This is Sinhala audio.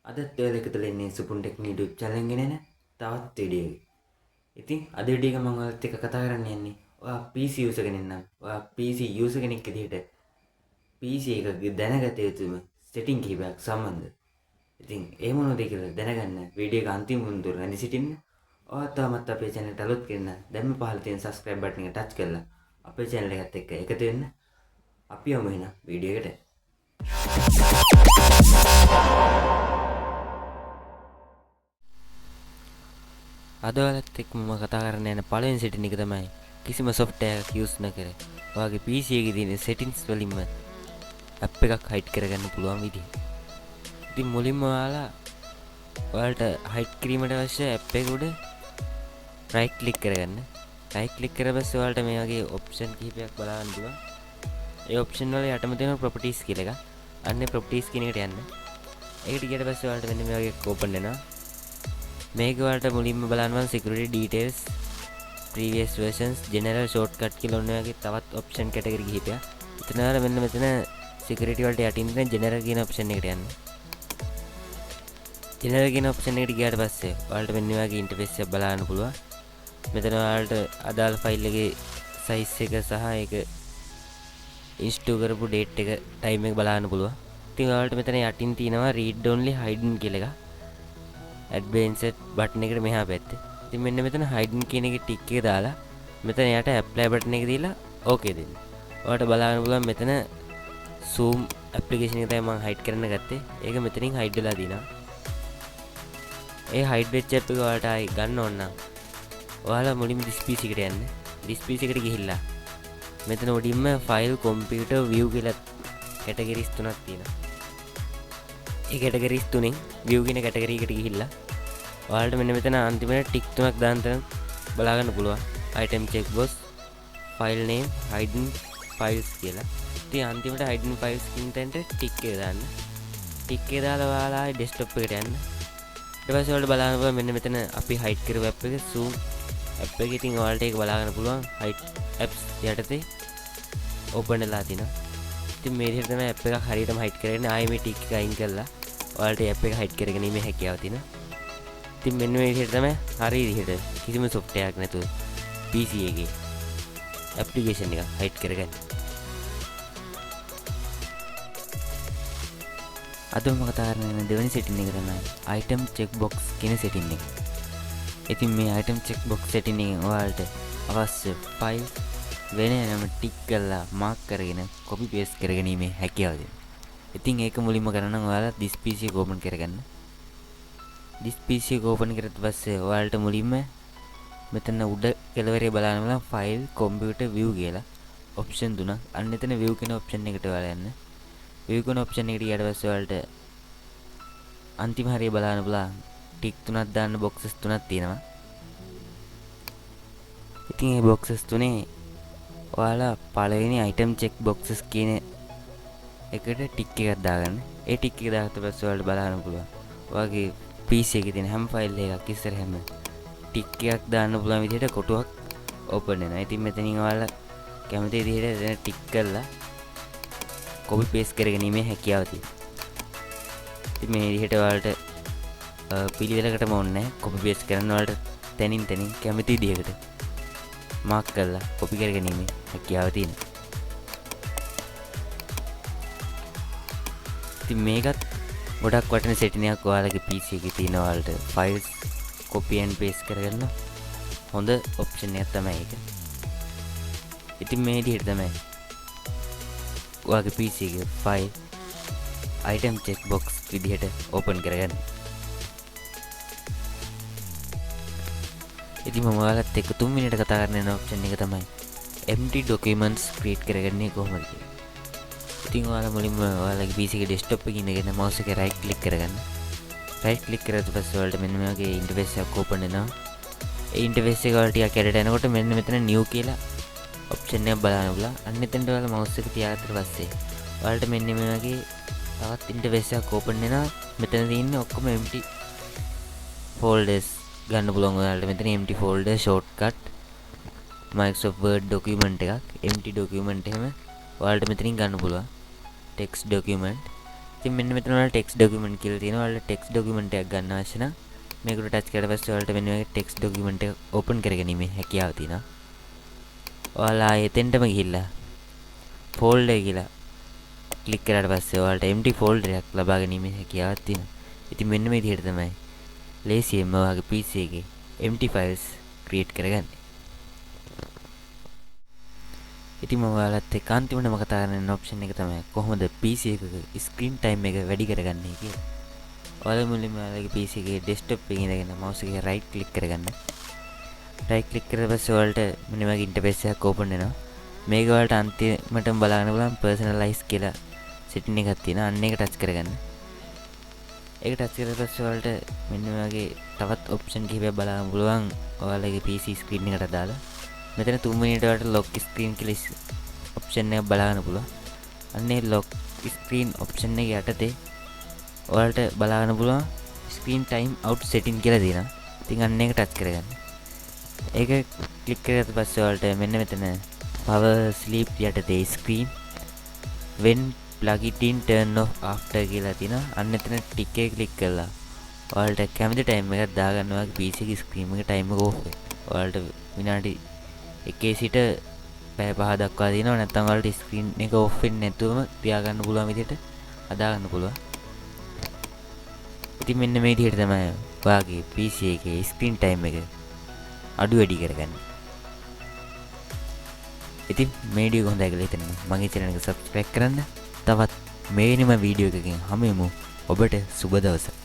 අදත් ඔයාලා එකතු වෙලා ඉන්නේ සුපුන් ටෙක්නි YouTube channel එකේ නේ තවත් වීඩියෝ එකක්. ඉතින් අද වීඩියෝ එක මම ඔයාලත් එක්ක කතා කරන්න යන්නේ ඔයා PC user කෙනෙක් නම් ඔයා PC user කෙනෙක් විදිහට PC එක දැනගත යුතුම setting කිහිපයක් සම්බන්ධ. ඉතින් ඒ මොනවද කියලා දැනගන්න වීඩියෝ එක අන්තිම මුදුර නැදි සිටින්න. ඔයා තාමත් අපේ channel එකට අලුත් කෙනෙක් නම් දැන්ම පහළ තියෙන subscribe button එක touch කරලා අපේ channel එකත් එක්ක එකතු වෙන්න. අපි යමු එහෙනම් වීඩියෝ එකට. අද ඔයාලත් එක්ක මම කතා කරන්න යන පළවෙනි setting එක තමයි කිසිම software එකක් use නොකර ඔයාගේ PC එකේ තියෙන settings වලින්ම app එකක් hide කරගන්න පුළුවන් විදිහ. ඉතින් මුලින්ම ඔයාලට hide කිරීමට අවශ්‍ය app එක උඩ right click කරගන්න. right click කරලා පස්සේ ඔයාලට මේ වගේ option කිහිපයක් බලා ගන්න පුළුවන්. ඒ option වල යටම තියෙන properties කියලා එකක්. අන්නේ properties කියන එකට යන්න. ඒකට ගියට පස්සේ ඔයාලට මෙන්න මේ වගේ open වෙනවා. මේක වලට මුලින්ම බලන්න security details previous versions general shortcut කියලා ඔන්න ඔයගේ තවත් option category කිහිපයක්. එතන වල මෙන්න මෙතන security වලට යටින් තියෙන general කියන option එකට යන්න. general කියන option එකට ගියාට පස්සේ ඔයාලට මෙන්න මේ වගේ interface එකක් බලන්න පුළුවන්. මෙතන ඔයාලට අදාළ file එකේ size එක සහ ඒක install කරපු date එක time එක බලන්න පුළුවන්. ඉතින් ඔයාලට මෙතන යටින් තියෙනවා read only hidden කියලා එකක්. advanced button එකට මෙහා පැත්තේ. ඉතින් මෙන්න මෙතන hidden කියන එකේ tick එක දාලා මෙතන යට apply button එක දීලා okay දෙන්න. ඔයාලට බලන්න පුළුවන් මෙතන zoom application එක තමයි මම hide කරන්න ගත්තේ. ඒක මෙතනින් hide වෙලා දිනවා. ඒ hide වෙච්ච app එක ඔයාලට ආයි ගන්න ඕන නම් ඔයාලා මුලින්ම this PC එකට යන්න. this PC එකට ගිහිල්ලා මෙතන උඩින්ම file computer view කියලා categories තුනක් තියෙනවා. ඒ categories තුනෙන් view කියන category එකට ගිහිල්ලා ඔයාලට මෙන්න මෙතන අන්තිමට ටික් තුනක් දාන්න තැන බලා ගන්න පුළුවන්. item check box, file name, hidden files කියලා. ඉතින් අන්තිමට hidden files කියන තැනට ටික් එක දාන්න. ටික් එක දාලා ඔයාලා desktop එකට යන්න. ඊට පස්සේ ඔයාලට බලන්න පුළුවන් මෙන්න මෙතන අපි hide කරපු app එක zoom app එක. ඉතින් ඔයාලට ඒක බලා ගන්න පුළුවන් hide apps යටතේ open වෙලා තිනවා. ඉතින් මේ විදිහට තමයි app එකක් හරියටම hide කරගන්නේ. ආයෙ මේ ටික් එක අයින් කරලා ඔයාලට app එක hide කරගැනීමේ හැකියාව තියෙනවා. ඉතින් මෙන්න මේ විදිහට තමයි හරි විදිහට කිසිම software එකක් නැතුව PC එකේ application එක hide කරගන්න. අද මම කතා කරන දෙවෙනි setting එක තමයි item checkbox කියන setting එක. ඉතින් මේ item checkbox setting එකෙන් ඔයාලට අවශ්‍ය file වෙන නම ටික් කරලා මාක් කරගෙන copy paste කරගැනීමේ හැකියාව දෙනවා. ඉතින් ඒක මුලින්ම කරන්න ඔයාලා this PC එක open කරගන්න. this PC එක open කරලා පස්සේ ඔයාලට මුලින්ම මෙතන උඩ කෙළවරේ බලන්න බලන්න file computer view කියලා option තුනක්. අන්න එතන view කියන option එකට ඔයාලා යන්න. view කියන option එකට ගියාට පස්සේ ඔයාලට අන්තිම හරිය බලන්න බලන්න ටික් තුනක් දාන්න boxes තුනක් තියෙනවා. ඉතින් මේ boxes තුනේ ඔයාලා පළවෙනි item check boxes කියන එකට ටික් එකක් දාගන්න. ඒ ටික් එක දාගත්ත පස්සේ ඔයාලට බලන්න පුළුවන්. ඔයාගේ PC එකේ තියෙන හැම ෆයිල් එකක් ඉස්සරහම ටික් එකක් දාන්න පුළුවන් විදිහට කොටුවක් ඕපන් වෙනවා. ඉතින් මෙතනින් ඔයාලා කැමති විදිහට එතන ටික් කරලා copy paste කරගැනීමේ හැකියාව තියෙනවා. ඉතින් මේ විදිහට ඔයාලට පිළිවෙලකටම ඕනේ නැහැ. copy paste කරන්න ඔයාලට තනින් තනින් කැමති විදිහකට මාක් කරලා copy කරගැනීමේ හැකියාව තියෙනවා. ඉතින් මේකත් ගොඩක් වටින setting එකක්. ඔයාලගේ PC එකේ තියෙන ඔයාලට files copy and paste කරගන්න හොඳ option එකක් තමයි ඒක. ඉතින් මේ විදිහට තමයි ඔයාගේ PC එකේ file item checkbox විදිහට open කරගන්න. ඉතින් මම ඔයාලත් එක්ක 3 මිනිකට කතා කරන යන option එක තමයි empty documents create කරගන්නේ කොහොමද කියලා. ඉතින් ඔයාලා මුලින්ම ඔයාලගේ PC එකේ desktop එකේ ඉඳගෙන mouse එක right click කරගන්න. right click කරලා පස්සේ ඔයාලට මෙන්න මේ වගේ interface එකක් open වෙනවා. ඒ interface එක වල ටිකක් ඇරට යනකොට මෙන්න මෙතන new කියලා option එකක් බලන්න පුළුවන්. අන්න එතනට ඔයාලා mouse එක තියාගත්තට පස්සේ ඔයාලට මෙන්න මේ වගේ තවත් interface එකක් open වෙනවා. මෙතන තියෙන්නේ ඔක්කොම empty folders ගන්න පුළුවන්. ඔයාලට මෙතන empty folder shortcut Microsoft Word document එකක් empty document එහෙම ඔයාලට මෙතනින් ගන්න පුළුවන්. text document ඉතින් මෙන්න මෙතන ඔයාලා ටෙක්ස්ට් ડોකියුමන්ට් කියලා තියෙනවා. ඔයාලා ටෙක්ස්ට් ડોකියුමන්ට් එකක් ගන්න අවශ්‍ය නම් මේකට ටච් කරලා පස්සේ ඔයාලට මෙන්න මේ ටෙක්ස්ට් ડોකියුමන්ට් එක ඕපන් කරගැනීමේ හැකියාව තියෙනවා. ඔයාලා එතෙන්ටම ගිහිල්ලා ෆෝල්ඩර් කියලා ක්ලික් කරාට පස්සේ ඔයාලට empty ෆෝල්ඩර් එකක් ලබා ගැනීමේ හැකියාවක් තියෙනවා. ඉතින් මෙන්න මේ විදිහට තමයි ලේසියෙන්ම ඔයාගේ PC එකේ empty files create කරගන්නේ. ඉතින් මම ඔයාලත් එක්ක අන්තිමටම කතා කරන ඔප්ෂන් එක තමයි කොහොමද PC එකක ස්ක්‍රීන් ටයිම් එක වැඩි කරගන්නේ කියලා. ඔයාලා මුලින්ම ඔයාලගේ PC එකේ ඩෙස්ක්ටොප් එකේ ඉඳගෙන mouse එකේ right click කරගන්න. right click කරලා පස්සේ ඔයාලට මෙන්න මේ ඉන්ටර්ෆේස් එකක් ඕපන් වෙනවා. මේක ඔයාලට අන්තිමටම බලන්න පුළුවන් personalize කියලා setting එකක් තියෙනවා. අන්න ඒක ටච් කරගන්න. ඒක ටච් කරලා පස්සේ ඔයාලට මෙන්න මේ වගේ තවත් ඔප්ෂන් කිහිපයක් බලන්න පුළුවන් ඔයාලගේ PC ස්ක්‍රීන් එකට දාලා. මෙතන 3 මිනියට ඔයාලට lock screen කියලා ඔප්ෂන් එකක් බලන්න පුළුවන්. අන්නේ lock screen ඔප්ෂන් එක යටතේ ඔයාලට බලන්න පුළුවන් screen time out setting කියලා තියෙනවා. ඉතින් අන්න ඒක ටච් කරගන්න. ඒක ක්ලික් කරලා පස්සේ ඔයාලට මෙන්න මෙතන power sleep යටතේ screen when plug it in turn off after කියලා තියෙනවා. අන්න එතන ටික් එක ක්ලික් කරලා ඔයාලට කැමති ටයිම් එකක් දාගන්න ඔයාගේ PC එකේ ස්ක්‍රීන් එකේ ටයිම් එක ඕෆ් වෙයි. ඔයාලට විනාඩි 1 සිට පැය 5 දක්වා තියෙනවා. නැත්නම් ඔයාලට ස්ක්‍රීන් එක ඕෆ් වෙන්නේ නැතුවම තියාගන්න පුළුවන් විදිහට හදාගන්න පුළුවන්. ඉතින් මෙන්න මේ විදිහට තමයි ඔයාගේ PC එකේ ස්ක්‍රීන් ටයිම් එක අඩු වැඩි කරගන්නේ. ඉතින් මේ වීඩියෝ එක හොඳයි කියලා හිතන්න මගේ channel එක subscribe කරන්න. තවත් මේ වෙනම වීඩියෝ එකකින් හමු වෙමු. ඔබට සුබ දවසක්.